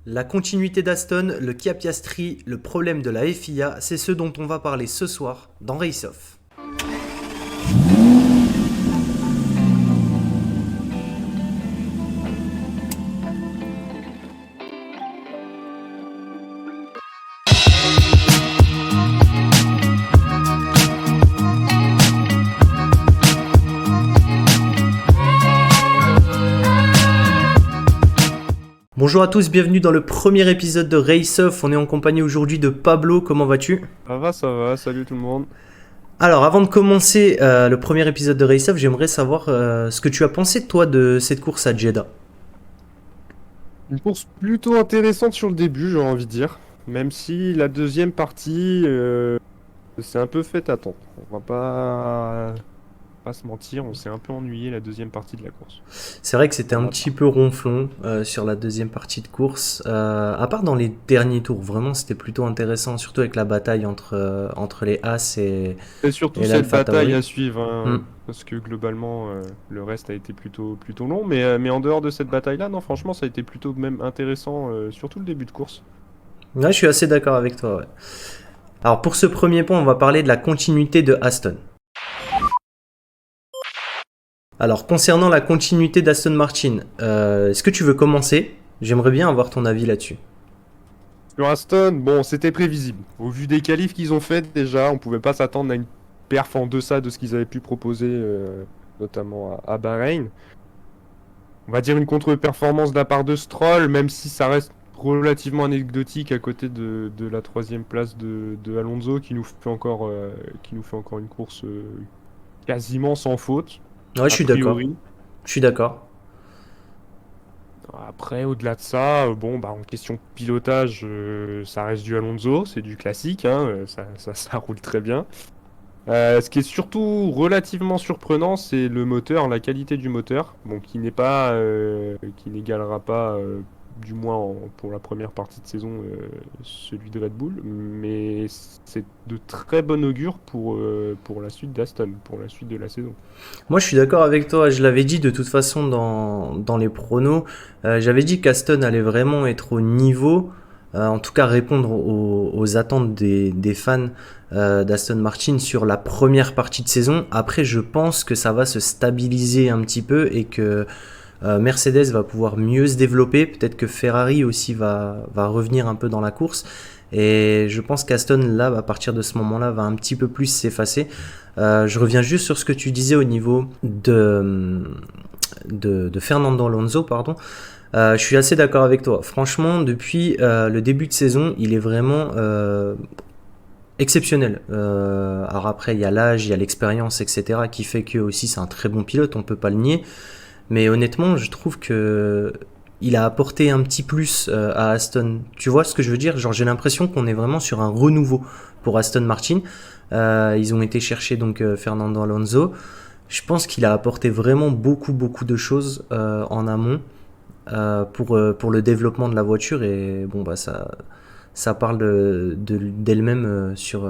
La continuité d'Aston, le Kia Piastri, le problème de la FIA, c'est ce dont on va parler ce soir dans Race Off. Bonjour à tous, bienvenue dans le premier épisode de Race Off. On est en compagnie aujourd'hui de Pablo, comment vas-tu ? Ça va, salut tout le monde. Alors avant de commencer le premier épisode de Race Off, j'aimerais savoir ce que tu as pensé toi de cette course à Jeddah. Une course plutôt intéressante sur le début, j'ai envie de dire. Même si la deuxième partie s'est un peu fait attendre. On va pas se mentir, on s'est un peu ennuyé la deuxième partie de la course. C'est vrai que c'était un Voilà. petit peu ronflon sur la deuxième partie de course. À part dans les derniers tours, vraiment c'était plutôt intéressant, surtout avec la bataille entre les As et Surtout et cette l'Alpha bataille Tauri. à suivre, hein, Hmm. parce que globalement, le reste a été plutôt long. Mais en dehors de cette bataille-là, non, franchement, ça a été plutôt même intéressant, surtout le début de course. Ouais, je suis assez d'accord avec toi. Ouais. Alors pour ce premier point, on va parler de la continuité de Aston. Alors concernant la continuité d'Aston Martin, est-ce que tu veux commencer ? J'aimerais bien avoir ton avis là-dessus. Sur Aston, bon, c'était prévisible. Au vu des qualifs qu'ils ont fait déjà, on pouvait pas s'attendre à une perf en deçà de ce qu'ils avaient pu proposer, notamment à Bahreïn. On va dire une contre-performance de la part de Stroll, même si ça reste relativement anecdotique à côté de la troisième place de Alonso qui nous fait encore une course quasiment sans faute, Ouais, je a suis d'accord. priori. Je suis d'accord. Après, au-delà de ça, bon, bah, en question de pilotage, ça reste du Alonso, c'est du classique, hein, ça roule très bien. Ce qui est surtout relativement surprenant, c'est le moteur, la qualité du moteur, bon, qui n'égalera pas, du moins pour la première partie de saison, celui de Red Bull, mais c'est de très bon augure pour la suite d'Aston, pour la suite de la saison. Moi, je suis d'accord avec toi. Je l'avais dit de toute façon dans les pronos. J'avais dit qu'Aston allait vraiment être au niveau, en tout cas répondre aux attentes des fans d'Aston Martin sur la première partie de saison. Après, je pense que ça va se stabiliser un petit peu et que Mercedes va pouvoir mieux se développer. Peut-être que Ferrari aussi va revenir un peu dans la course. Et je pense qu'Aston, là, à partir de ce moment-là, va un petit peu plus s'effacer. Je reviens juste sur ce que tu disais au niveau de Fernando Alonso, pardon. Je suis assez d'accord avec toi. Franchement, depuis le début de saison, il est vraiment exceptionnel. Alors après, il y a l'âge, il y a l'expérience, etc., qui fait que aussi c'est un très bon pilote, on peut pas le nier. Mais honnêtement, je trouve que il a apporté un petit plus à Aston. Tu vois ce que je veux dire ? Genre, j'ai l'impression qu'on est vraiment sur un renouveau pour Aston Martin. Ils ont été chercher donc Fernando Alonso. Je pense qu'il a apporté vraiment beaucoup de choses en amont pour le développement de la voiture et bon bah ça parle d'elle-même sur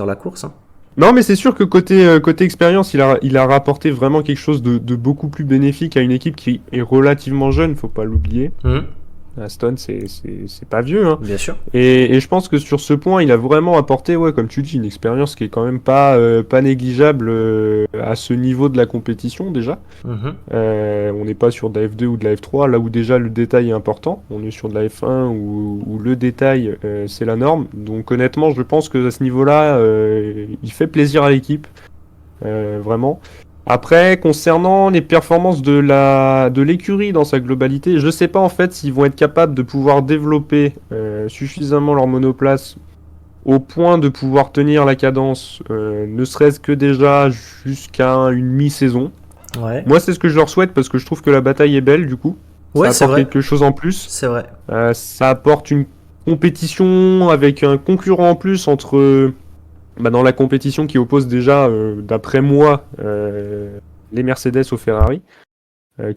la course. Hein. Non, mais c'est sûr que côté expérience, il a rapporté vraiment quelque chose de beaucoup plus bénéfique à une équipe qui est relativement jeune, faut pas l'oublier. Mhm, Aston, c'est pas vieux, hein. bien sûr. Et je pense que sur ce point, il a vraiment apporté, ouais, comme tu dis, une expérience qui est quand même pas négligeable à ce niveau de la compétition déjà. Mhm. On n'est pas sur de la F2 ou de la F3, là où déjà le détail est important. On est sur de la F1 où le détail, c'est la norme. Donc honnêtement, je pense que à ce niveau-là, il fait plaisir à l'équipe, vraiment. Après, concernant les performances de l'écurie dans sa globalité, je sais pas en fait s'ils vont être capables de pouvoir développer suffisamment leur monoplace au point de pouvoir tenir la cadence, ne serait-ce que déjà jusqu'à une mi-saison. Ouais. Moi, c'est ce que je leur souhaite parce que je trouve que la bataille est belle du coup. Ça Ouais, c'est apporte vrai. quelque chose en plus. C'est vrai. Ça apporte une compétition avec un concurrent en plus dans la compétition qui oppose déjà, d'après moi, les Mercedes aux Ferrari,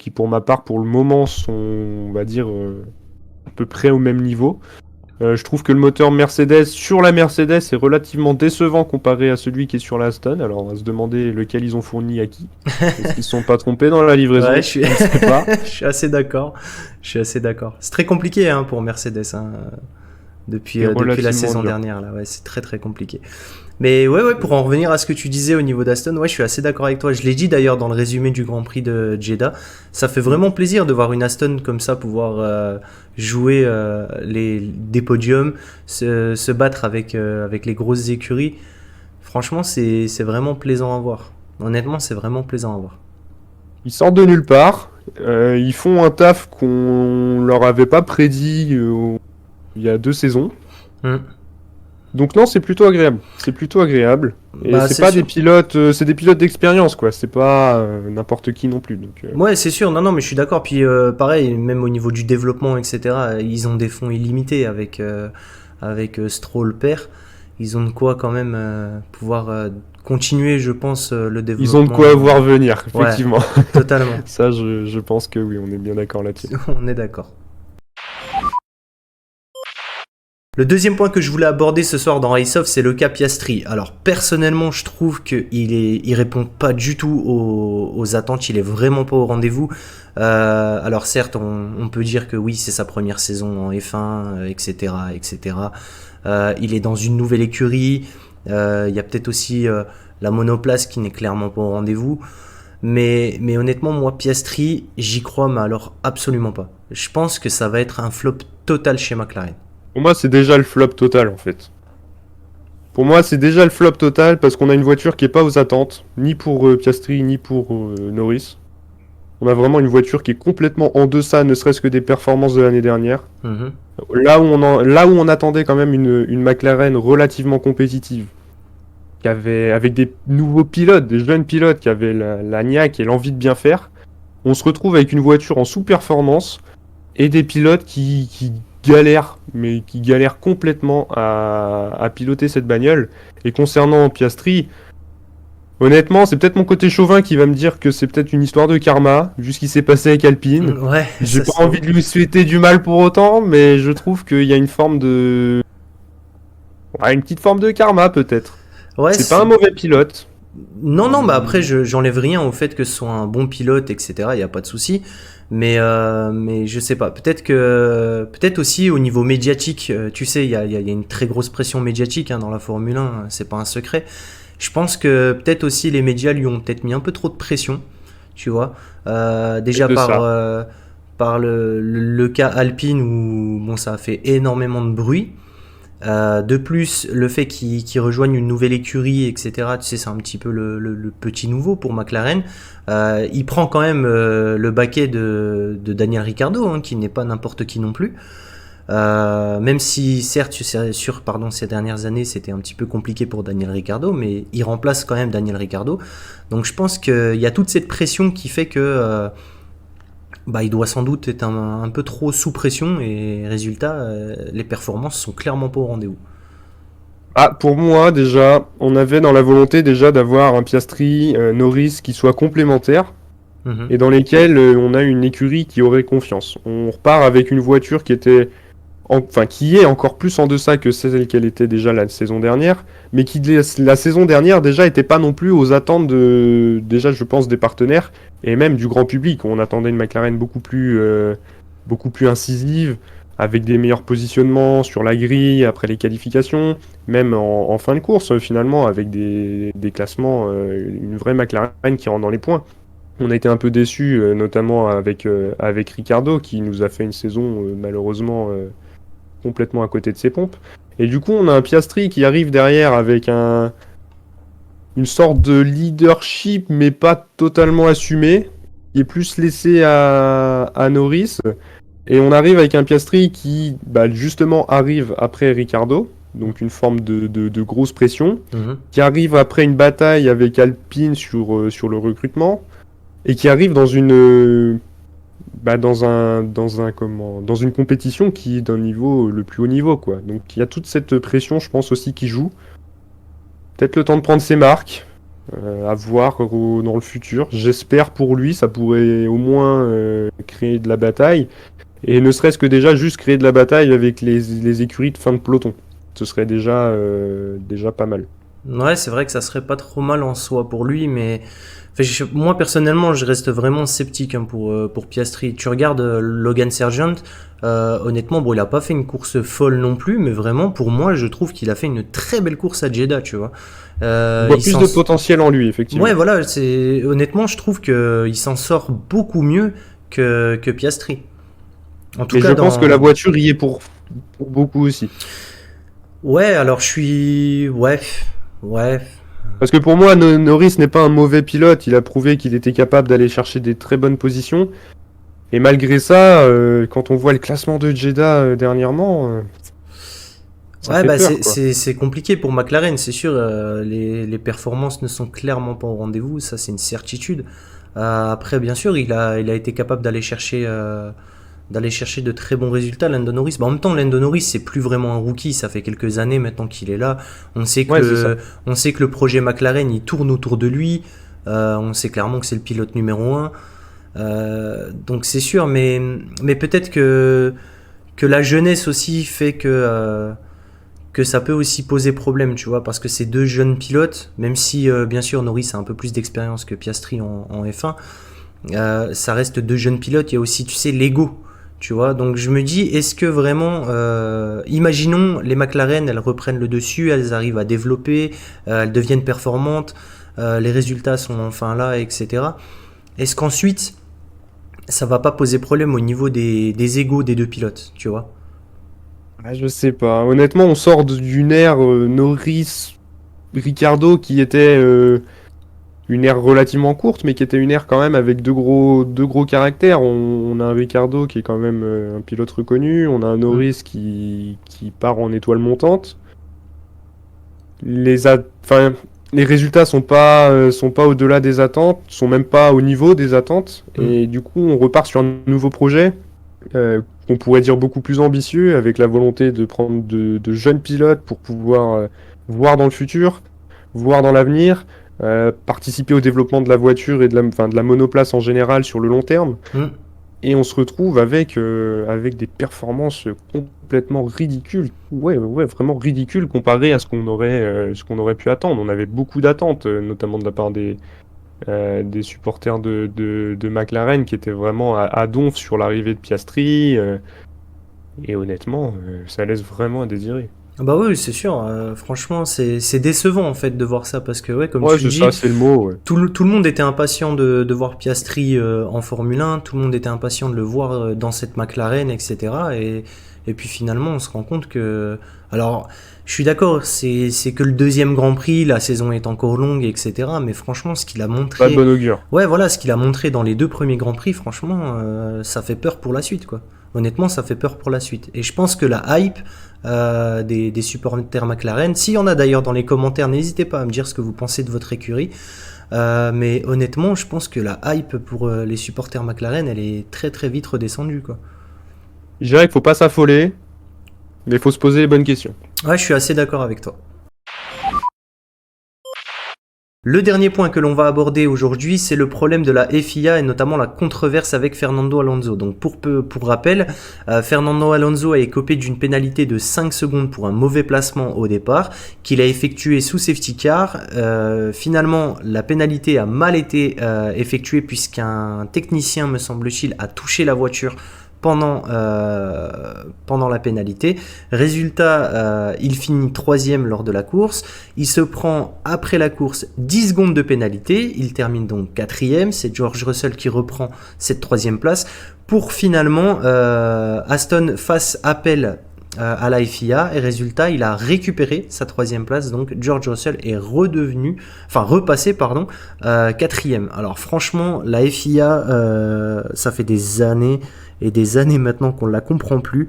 qui pour ma part, pour le moment, sont, on va dire, à peu près au même niveau. Je trouve que le moteur Mercedes sur la Mercedes est relativement décevant comparé à celui qui est sur la Aston. Alors on va se demander lequel ils ont fourni à qui. Est-ce qu'ils ne se sont pas trompés dans la livraison? Ouais, je suis... Je ne sais pas. je suis assez d'accord. Je suis assez d'accord. C'est très compliqué hein, pour Mercedes hein, depuis, C'est depuis la relativement saison dur. dernière. Là. Ouais, c'est très très compliqué. Mais ouais, pour en revenir à ce que tu disais au niveau d'Aston, ouais, je suis assez d'accord avec toi. Je l'ai dit d'ailleurs dans le résumé du Grand Prix de Jeddah. Ça fait vraiment plaisir de voir une Aston comme ça pouvoir jouer des podiums, se battre avec les grosses écuries. Franchement, c'est vraiment plaisant à voir. Honnêtement, c'est vraiment plaisant à voir. Ils sortent de nulle part. Ils font un taf qu'on leur avait pas prédit il y a 2 saisons. Hmm. Donc non, c'est plutôt agréable. C'est plutôt agréable. Et Bah, c'est c'est pas sûr. des pilotes, c'est des pilotes d'expérience quoi. C'est pas n'importe qui non plus. Donc Ouais, c'est sûr. Non, non, mais je suis d'accord. Puis pareil, même au niveau du développement, etc., ils ont des fonds illimités avec Stroll père. Ils ont de quoi quand même pouvoir continuer, je pense, le ils ont de développement. quoi voir venir, Ouais, effectivement. totalement. Ça, je pense que oui, on est bien d'accord là-dessus. On est d'accord. Le deuxième point que je voulais aborder ce soir dans Race Off, c'est le cas Piastri. Alors personnellement, je trouve qu'il répond pas du tout aux attentes. Il est vraiment pas au rendez-vous. Alors certes, on peut dire que oui, c'est sa première saison en F1, etc., etc. Il est dans une nouvelle écurie. Il y a peut-être aussi la monoplace qui n'est clairement pas au rendez-vous. Mais honnêtement, moi, Piastri, j'y crois, mais alors absolument pas. Je pense que ça va être un flop total chez McLaren. Pour moi, c'est déjà le flop total en fait. Pour moi, c'est déjà le flop total parce qu'on a une voiture qui est pas aux attentes, ni pour Piastri, ni pour Norris. On a vraiment une voiture qui est complètement en deçà, ne serait-ce que des performances de l'année dernière. Mhm. Là où on attendait quand même une McLaren relativement compétitive, avec des nouveaux pilotes, des jeunes pilotes qui avaient la niaque et l'envie de bien faire, on se retrouve avec une voiture en sous-performance et des pilotes qui galèrent, mais qui galèrent complètement à piloter cette bagnole. Et concernant Piastri, honnêtement, c'est peut-être mon côté chauvin qui va me dire que c'est peut-être une histoire de karma, vu ce qui s'est passé avec Alpine. Ouais, J'ai ça pas c'est... envie de lui souhaiter du mal pour autant, mais je trouve qu'il y a une forme de... Ouais, une petite forme de karma peut-être. Ouais, C'est pas un mauvais pilote. non, non, mais après, j'enlève rien au fait que ce soit un bon pilote, etc. Il n'y a pas de souci. Mais je sais pas. Peut-être aussi au niveau médiatique, tu sais, il y a une très grosse pression médiatique hein, dans la Formule 1, c'est pas un secret. Je pense que peut-être aussi les médias lui ont peut-être mis un peu trop de pression, tu vois. Et Déjà de ça. par le cas Alpine où bon, ça a fait énormément de bruit. De plus, le fait qu'ils rejoignent une nouvelle écurie, etc., tu sais, c'est un petit peu le petit nouveau pour McLaren. Il prend quand même le baquet de Daniel Ricciardo, hein, qui n'est pas n'importe qui non plus. Même si, certes, ces dernières années, c'était un petit peu compliqué pour Daniel Ricciardo, mais il remplace quand même Daniel Ricciardo. Donc je pense qu'il y a toute cette pression qui fait que il doit sans doute être un peu trop sous pression et résultat, les performances sont clairement pas au rendez-vous. Ah, pour moi, déjà, on avait dans la volonté déjà d'avoir un Piastri Norris qui soit complémentaire Mhm. et dans lesquels on a une écurie qui aurait confiance. On repart avec une voiture qui était enfin qui est encore plus en deçà que celle qu'elle était déjà la saison dernière, mais qui la saison dernière déjà était pas non plus aux attentes déjà je pense des partenaires et même du grand public. On attendait une McLaren beaucoup plus incisive, avec des meilleurs positionnements sur la grille après les qualifications, même en fin de course finalement avec des classements, une vraie McLaren qui rentre dans les points. On a été un peu déçus, notamment avec Ricardo, qui nous a fait une saison malheureusement complètement à côté de ses pompes. Et du coup, on a un Piastri qui arrive derrière avec une sorte de leadership, mais pas totalement assumé, qui est plus laissé à Norris. Et on arrive avec un Piastri qui, justement, arrive après Ricardo, donc une forme de grosse pression, Mhm. qui arrive après une bataille avec Alpine sur le recrutement, et qui arrive dans dans une compétition qui est d'un niveau le plus haut niveau, quoi. Donc il y a toute cette pression, je pense aussi, qui joue. Peut-être le temps de prendre ses marques, à voir dans le futur. J'espère pour lui, ça pourrait au moins créer de la bataille. Et ne serait-ce que déjà juste créer de la bataille avec les écuries de fin de peloton. Ce serait déjà pas mal. Ouais, c'est vrai que ça serait pas trop mal en soi pour lui, mais enfin, moi personnellement, je reste vraiment sceptique hein, pour Piastri. Tu regardes Logan Sargent, honnêtement, bon, il a pas fait une course folle non plus, mais vraiment, pour moi, je trouve qu'il a fait une très belle course à Jeddah, tu vois. Je vois Il plus s'en... de potentiel en lui, Ouais, effectivement. voilà, c'est honnêtement, je trouve que il s'en sort beaucoup mieux que Piastri. En tout Mais cas, je pense que la dans... voiture y est pour beaucoup aussi. Ouais, alors je suis... Ouais, ouais. Parce que pour moi, Norris n'est pas un mauvais pilote. Il a prouvé qu'il était capable d'aller chercher des très bonnes positions. Et malgré ça, quand on voit le classement de Jeddah dernièrement, ça Ouais, fait bah peur, quoi. c'est compliqué pour McLaren, c'est sûr. Les performances ne sont clairement pas au rendez-vous, ça c'est une certitude. Après, bien sûr, il a été capable d'aller chercher de très bons résultats, Lando Norris. Bah, en même temps, Lando Norris, c'est plus vraiment un rookie, ça fait quelques années maintenant qu'il est là. On sait Ouais, c'est ça. on sait que le projet McLaren, il tourne autour de lui. On sait clairement que c'est le pilote numéro un. Donc c'est sûr, mais peut-être que la jeunesse aussi fait que ça peut aussi poser problème, tu vois, parce que ces deux jeunes pilotes, même si bien sûr Norris a un peu plus d'expérience que Piastri en F1, ça reste deux jeunes pilotes, il y a aussi, tu sais, l'ego, tu vois, donc je me dis, est-ce que vraiment, imaginons les McLaren, elles reprennent le dessus, elles arrivent à développer, elles deviennent performantes, les résultats sont enfin là, etc. Est-ce qu'ensuite, ça va pas poser problème au niveau des égos des deux pilotes, tu vois? Ah, je sais pas. Honnêtement, on sort d'une ère Norris-Ricardo qui était une ère relativement courte, mais qui était une ère quand même avec deux gros caractères. On a un Ricardo qui est quand même un pilote reconnu. On a un Mm. Norris qui part en étoile montante. Enfin, les résultats sont pas au-delà des attentes, sont même pas au niveau des attentes. Mm. Et du coup, on repart sur un nouveau projet qu'on pourrait dire beaucoup plus ambitieux, avec la volonté de prendre de jeunes pilotes pour pouvoir voir dans le futur, voir dans l'avenir, participer au développement de la voiture et enfin, de la monoplace en général sur le long terme. Mm. Et on se retrouve avec des performances complètement ridicules. Ouais, ouais, vraiment ridicules comparé à ce qu'on aurait pu attendre. On avait beaucoup d'attentes, notamment de la part des supporters de McLaren qui étaient vraiment à donf sur l'arrivée de Piastri. Et honnêtement, ça laisse vraiment à désirer. Bah oui, c'est sûr. Franchement, c'est décevant en fait de voir ça parce que ouais, comme Ouais, tu le c'est ça, dis, c'est le mot. Ouais. tout le monde était impatient de voir Piastri en Formule 1, tout le monde était impatient de le voir dans cette McLaren, etc. Et puis finalement, on se rend compte que... Alors, je suis d'accord, c'est que le deuxième Grand Prix, la saison est encore longue, etc. Mais franchement, ce qu'il a Pas de montré... bon augure. Ouais, voilà, ce qu'il a montré dans les deux premiers Grands Prix, franchement, ça fait peur pour la suite, quoi. Honnêtement, ça fait peur pour la suite. Et je pense que la hype des supporters McLaren, s'il y en a d'ailleurs dans les commentaires, n'hésitez pas à me dire ce que vous pensez de votre écurie. Mais honnêtement, je pense que la hype pour les supporters McLaren, elle est très très vite redescendue, quoi. Je dirais qu'il faut pas s'affoler, mais il faut se poser les bonnes questions. Ouais, je suis assez d'accord avec toi. Le dernier point que l'on va aborder aujourd'hui, c'est le problème de la FIA et notamment la controverse avec Fernando Alonso. Donc pour rappel, Fernando Alonso a écopé d'une pénalité de 5 secondes pour un mauvais placement au départ, qu'il a effectué sous safety car. Finalement, la pénalité a mal été effectuée puisqu'un technicien, me semble-t-il, a touché la voiture pendant la pénalité. Résultat, il finit troisième lors de la course. Il se prend après la course 10 secondes de pénalité. Il termine donc quatrième. C'est George Russell qui reprend cette troisième place pour finalement Aston fasse appel à la FIA et résultat il a récupéré sa troisième place, donc George Russell est repassé quatrième. Alors franchement la FIA ça fait des années et des années maintenant qu'on la comprend plus.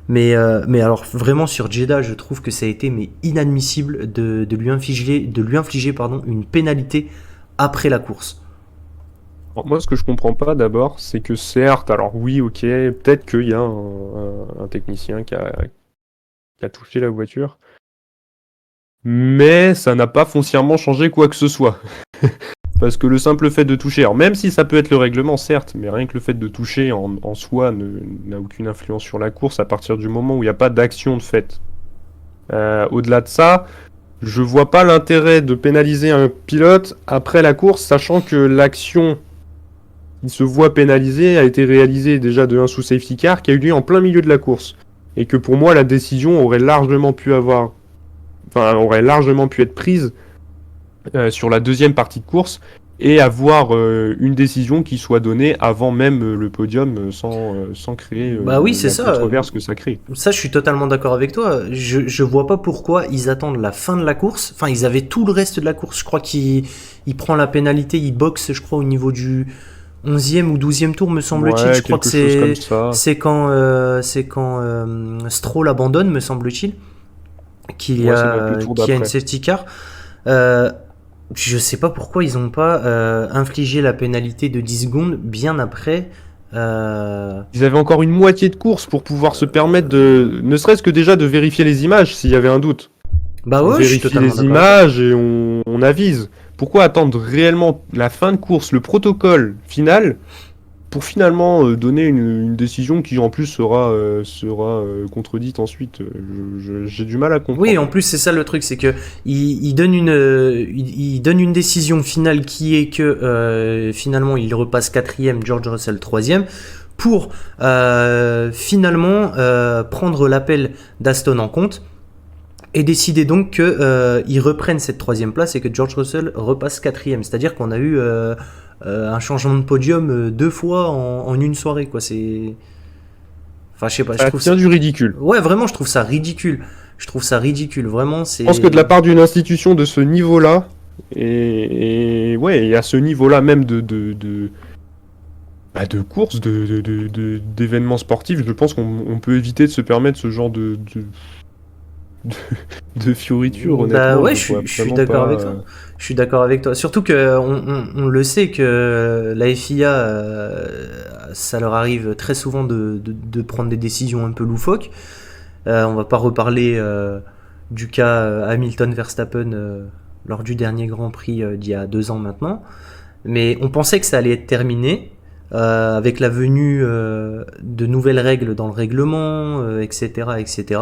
Mais alors vraiment sur Jeddah, je trouve que ça a été inadmissible de lui infliger une pénalité après la course. Alors, moi, ce que je comprends pas d'abord, c'est que certes, alors oui, ok, peut-être qu'il y a un technicien qui a touché la voiture, mais ça n'a pas foncièrement changé quoi que ce soit. Parce que le simple fait de toucher, alors même si ça peut être le règlement, certes, mais rien que le fait de toucher en soi n'a aucune influence sur la course à partir du moment où il n'y a pas d'action de fait. Au-delà de ça, je vois pas l'intérêt de pénaliser un pilote après la course, sachant que l'action qui se voit pénalisée a été réalisée déjà de 1 sous safety car, qui a eu lieu en plein milieu de la course. Et que pour moi, la décision aurait largement pu être prise sur la deuxième partie de course et avoir une décision qui soit donnée avant même le podium sans créer Bah oui, c'est la ça. controverse que ça crée. Ça, je suis totalement d'accord avec toi. Je vois pas pourquoi ils attendent la fin de la course. Enfin, ils avaient tout le reste de la course. Je crois qu'il prend la pénalité, il boxe, je crois, au niveau du 11e ou 12e tour, me semble-t-il. Ouais, Je crois que quelque chose comme ça. c'est quand Stroll abandonne, me semble-t-il, qu'il y Ouais, ça doit être a, le tour qu'il y a une d'après. safety car. Je sais pas pourquoi ils ont pas infligé la pénalité de 10 secondes bien après. Ils avaient encore une moitié de course pour pouvoir se permettre ne serait-ce que déjà de vérifier les images s'il y avait un doute. Bah On ouais, je suis vérifie totalement les d'accord. images et on avise. Pourquoi attendre réellement la fin de course, le protocole final, pour finalement donner une décision qui en plus sera contredite ensuite? J'ai du mal à comprendre. Oui, en plus c'est ça le truc, c'est que il donne il donne une décision finale qui est que finalement il repasse 4e, George Russell 3e, pour finalement prendre l'appel d'Aston en compte et décider donc que ils reprennent cette 3e place et que George Russell repasse 4e. C'est-à-dire qu'on a eu un changement de podium 2 fois en une soirée, quoi. C'est, enfin, je sais pas, je Ça trouve tient ça. du ridicule. Ouais, vraiment, je trouve ça ridicule. Je trouve ça ridicule, vraiment. Je pense que de la part d'une institution de ce niveau-là, et à ce niveau-là même de course, d'événements sportifs, je pense qu'on peut éviter de se permettre ce genre de fioriture, honnêtement. Bah ouais, je vois je suis vraiment d'accord pas. avec toi. Je suis d'accord avec toi. Surtout que on le sait que la FIA, ça leur arrive très souvent de prendre des décisions un peu loufoques. On va pas reparler du cas Hamilton-Verstappen lors du dernier Grand Prix d'il y a 2 ans maintenant. Mais on pensait que ça allait être terminé avec la venue de nouvelles règles dans le règlement, etc., etc.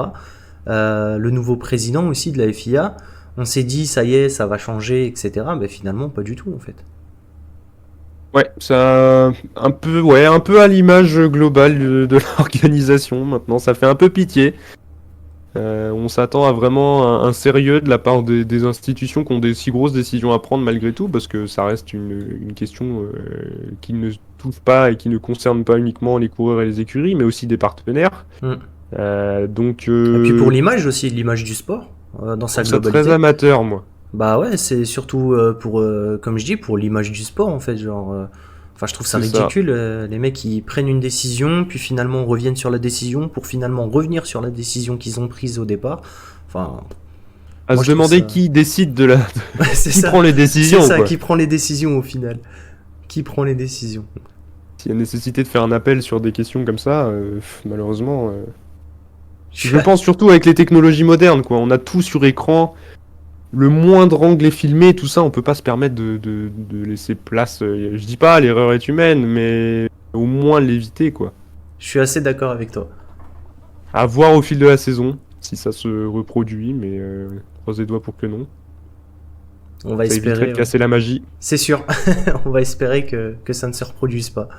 Le nouveau président aussi de la FIA, on s'est dit ça y est, ça va changer, etc. Mais finalement, pas du tout en fait. Ouais, ça un peu à l'image globale de l'organisation. Maintenant, ça fait un peu pitié. On s'attend à vraiment un sérieux de la part des institutions qui ont des si grosses décisions à prendre malgré tout, parce que ça reste une question qui ne touche pas et qui ne concerne pas uniquement les coureurs et les écuries, mais aussi des partenaires. Mm. Donc, Et puis pour l'image aussi, l'image du sport dans sa je trouve ça globalité. très amateur, moi. Bah ouais, c'est surtout pour, comme je dis, pour l'image du sport en fait. Genre, enfin, je trouve ça C'est ça. ridicule. Les mecs ils prennent une décision, puis finalement reviennent sur la décision pour finalement revenir sur la décision qu'ils ont prise au départ. Enfin, À moi, se je trouve demander ça- qui décide de la, c'est qui ça. prend les décisions, C'est ça, quoi. qui prend les décisions au final. Qui prend les décisions. S'il y a nécessité de faire un appel sur des questions comme ça, malheureusement. Je Je pense surtout avec les technologies modernes, quoi. On a tout sur écran. Le moindre angle est filmé, tout ça, on peut pas se permettre de laisser place. Je dis pas l'erreur est humaine, mais au moins l'éviter, quoi. Je suis assez d'accord avec toi. À voir au fil de la saison si ça se reproduit, mais croise les doigts pour que non. On va Ça éviterait espérer. de casser la magie. C'est sûr. On va espérer que ça ne se reproduise pas.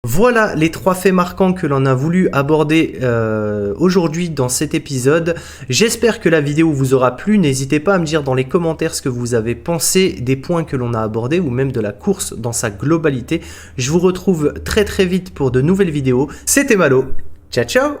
Voilà les 3 faits marquants que l'on a voulu aborder aujourd'hui dans cet épisode. J'espère que la vidéo vous aura plu. N'hésitez pas à me dire dans les commentaires ce que vous avez pensé des points que l'on a abordés ou même de la course dans sa globalité. Je vous retrouve très très vite pour de nouvelles vidéos. C'était Malo. Ciao ciao.